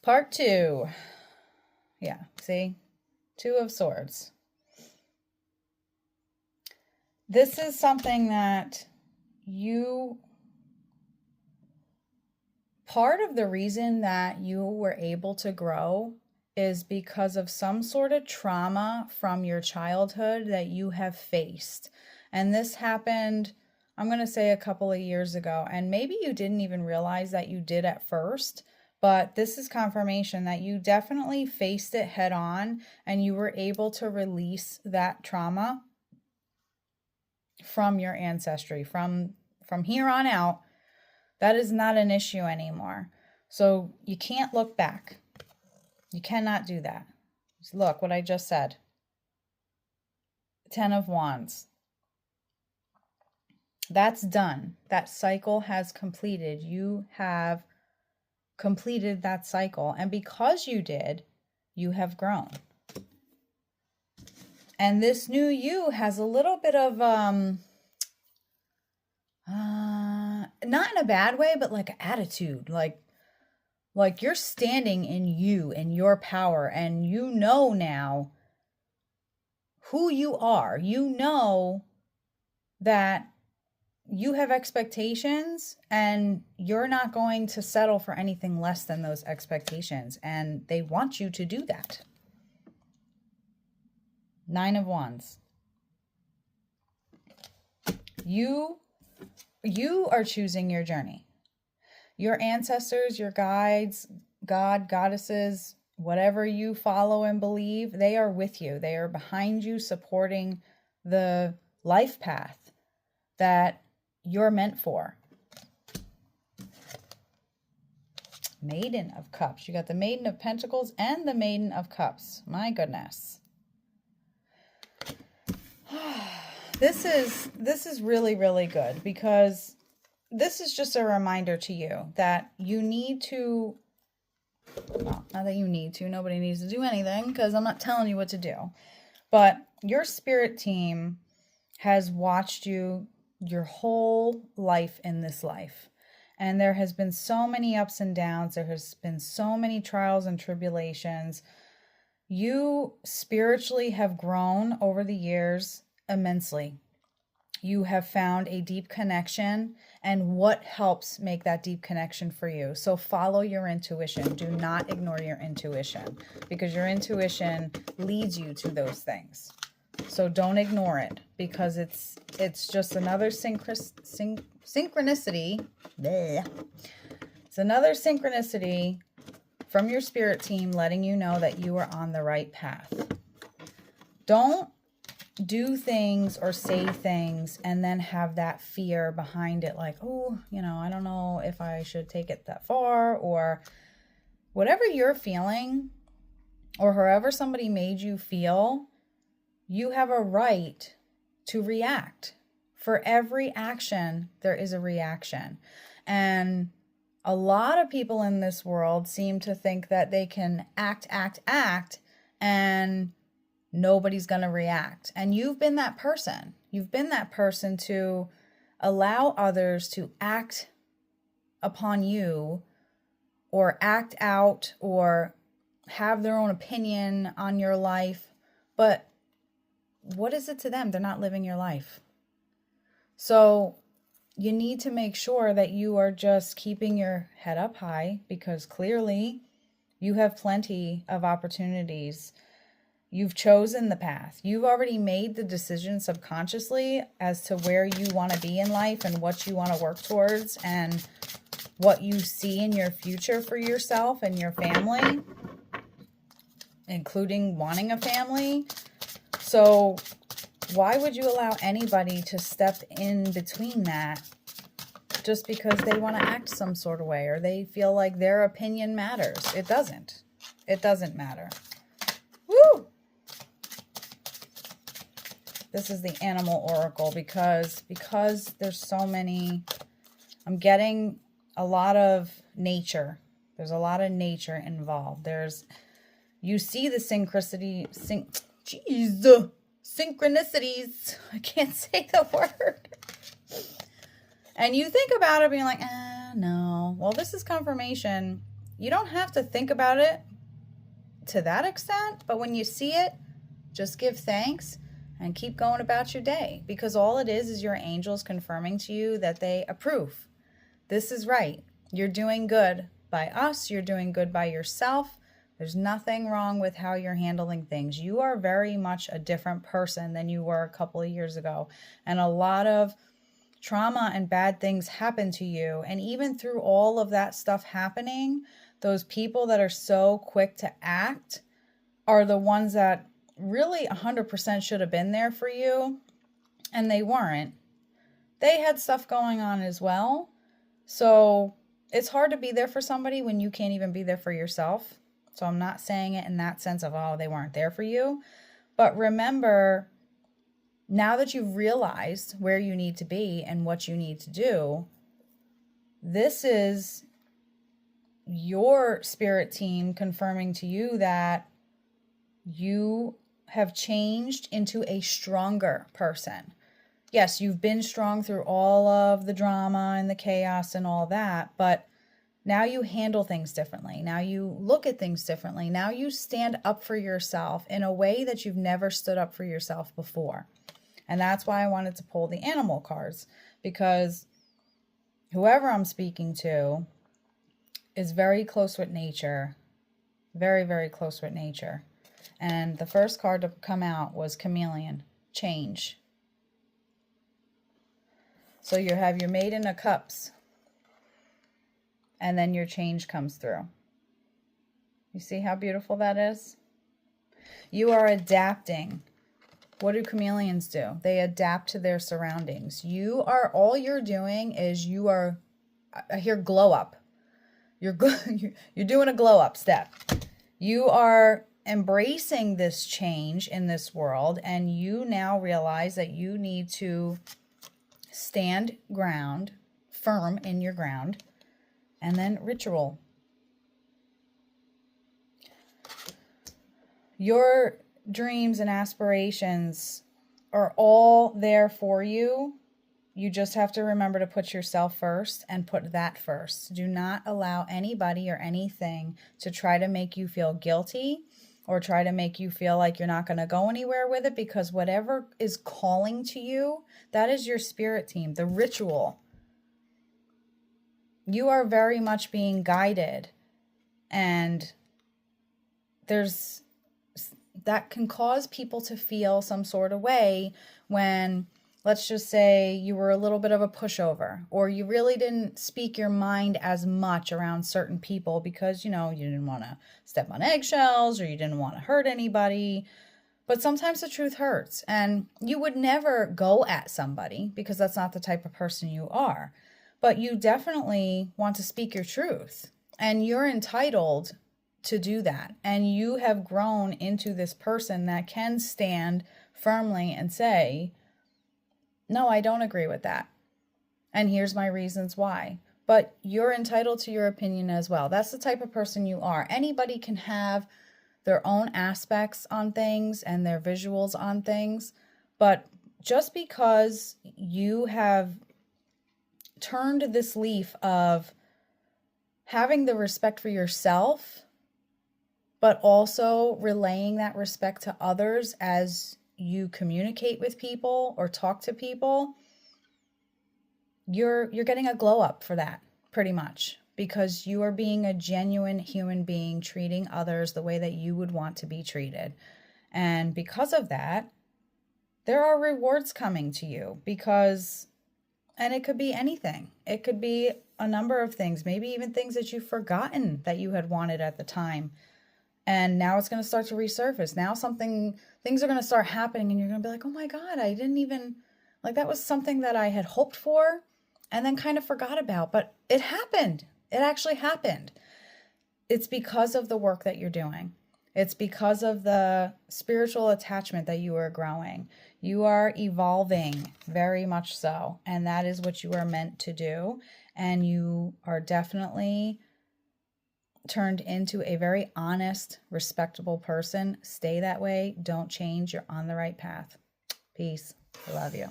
Part 2. Yeah, see? 2 of Swords. This is something that part of the reason that you were able to grow is because of some sort of trauma from your childhood that you have faced. And this happened, I'm going to say, a couple of years ago. And maybe you didn't even realize that you did at first, but this is confirmation that you definitely faced it head on and you were able to release that trauma from your ancestry. From here on out, that is not an issue anymore. So you can't look back. You cannot do that. Look what I just said. 10 of Wands. That's done. That cycle has completed. You have completed that cycle. And because you did, you have grown. And this new you has a little bit of, not in a bad way, but like an attitude, like you're standing in you and your power, and you know now who you are. You know that you have expectations and you're not going to settle for anything less than those expectations. And they want you to do that. 9 of Wands. You are choosing your journey. Your ancestors, your guides, God, goddesses, whatever you follow and believe, they are with you. They are behind you, supporting the life path that you're meant for. Maiden of Cups. You got the Maiden of Pentacles and the Maiden of Cups. My goodness. This is really, really good, because this is just a reminder to you that you need to, well, not that you need to, nobody needs to do anything because I'm not telling you what to do, but your spirit team has watched you your whole life in this life. And there has been so many ups and downs. There has been so many trials and tribulations. You spiritually have grown over the years immensely. You have found a deep connection, and what helps make that deep connection for you. So follow your intuition. Do not ignore your intuition, because your intuition leads you to those things. So don't ignore it, because it's just another synchronicity. Bleh. It's another synchronicity from your spirit team letting you know that you are on the right path. Don't do things or say things and then have that fear behind it, like, oh, I don't know if I should take it that far, or whatever you're feeling, or however somebody made you feel. You have a right to react. For every action, there is a reaction. And a lot of people in this world seem to think that they can act, and nobody's going to react. And you've been that person. You've been that person to allow others to act upon you, or act out, or have their own opinion on your life. But what is it to them? They're not living your life. So you need to make sure that you are just keeping your head up high, because clearly you have plenty of opportunities. You've chosen the path. You've already made the decision subconsciously as to where you want to be in life and what you want to work towards and what you see in your future for yourself and your family, including wanting a family. So why would you allow anybody to step in between that just because they want to act some sort of way, or they feel like their opinion matters? It doesn't. It doesn't matter. Woo! This is the Animal Oracle because there's so many. I'm getting a lot of nature. There's a lot of nature involved. You see the synchronicities. I can't say the word. And you think about it being like, no. Well, this is confirmation you don't have to think about it to that extent, but when you see it, just give thanks and keep going about your day, because all it is your angels confirming to you that they approve. This is right. You're doing good by us. You're doing good by yourself. There's nothing wrong with how you're handling things. You are very much a different person than you were a couple of years ago. And a lot of trauma and bad things happen to you. And even through all of that stuff happening, those people that are so quick to act are the ones that really 100% should have been there for you. And they weren't. They had stuff going on as well. So it's hard to be there for somebody when you can't even be there for yourself. So I'm not saying it in that sense of, oh, they weren't there for you. But remember, now that you've realized where you need to be and what you need to do, this is your spirit team confirming to you that you have changed into a stronger person. Yes, you've been strong through all of the drama and the chaos and all that, but now you handle things differently. Now you look at things differently. Now you stand up for yourself in a way that you've never stood up for yourself before. And that's why I wanted to pull the animal cards, because whoever I'm speaking to is very close with nature. Very, very close with nature. And the first card to come out was Chameleon, change. So you have your Maiden of Cups. And then your change comes through. You see how beautiful that is? You are adapting. What do chameleons do? They adapt to their surroundings. All you're doing is I hear glow up. You're doing a glow up step. You are embracing this change in this world, and you now realize that you need to stand firm in your ground. And then ritual. Your dreams and aspirations are all there for you. You just have to remember to put yourself first and put that first. Do not allow anybody or anything to try to make you feel guilty or try to make you feel like you're not going to go anywhere with it, because whatever is calling to you, that is your spirit team, the ritual. You are very much being guided, and that can cause people to feel some sort of way when, let's just say, you were a little bit of a pushover, or you really didn't speak your mind as much around certain people because, you didn't want to step on eggshells, or you didn't want to hurt anybody. But sometimes the truth hurts, and you would never go at somebody because that's not the type of person you are. But you definitely want to speak your truth, and you're entitled to do that. And you have grown into this person that can stand firmly and say, no, I don't agree with that. And here's my reasons why. But you're entitled to your opinion as well. That's the type of person you are. Anybody can have their own aspects on things and their visuals on things. But just because you have turned this leaf of having the respect for yourself, but also relaying that respect to others as you communicate with people or talk to people, you're getting a glow up for that, pretty much, because you are being a genuine human being, treating others the way that you would want to be treated. And because of that, there are rewards coming to you, and it could be anything. It could be a number of things, maybe even things that you've forgotten that you had wanted at the time. And now it's going to start to resurface. Now things are going to start happening, and you're going to be like, oh my God, I didn't even, that was something that I had hoped for and then kind of forgot about. But it happened. It actually happened. It's because of the work that you're doing. It's because of the spiritual attachment that you are growing. You are evolving, very much so. And that is what you are meant to do. And you are definitely turned into a very honest, respectable person. Stay that way. Don't change. You're on the right path. Peace. I love you.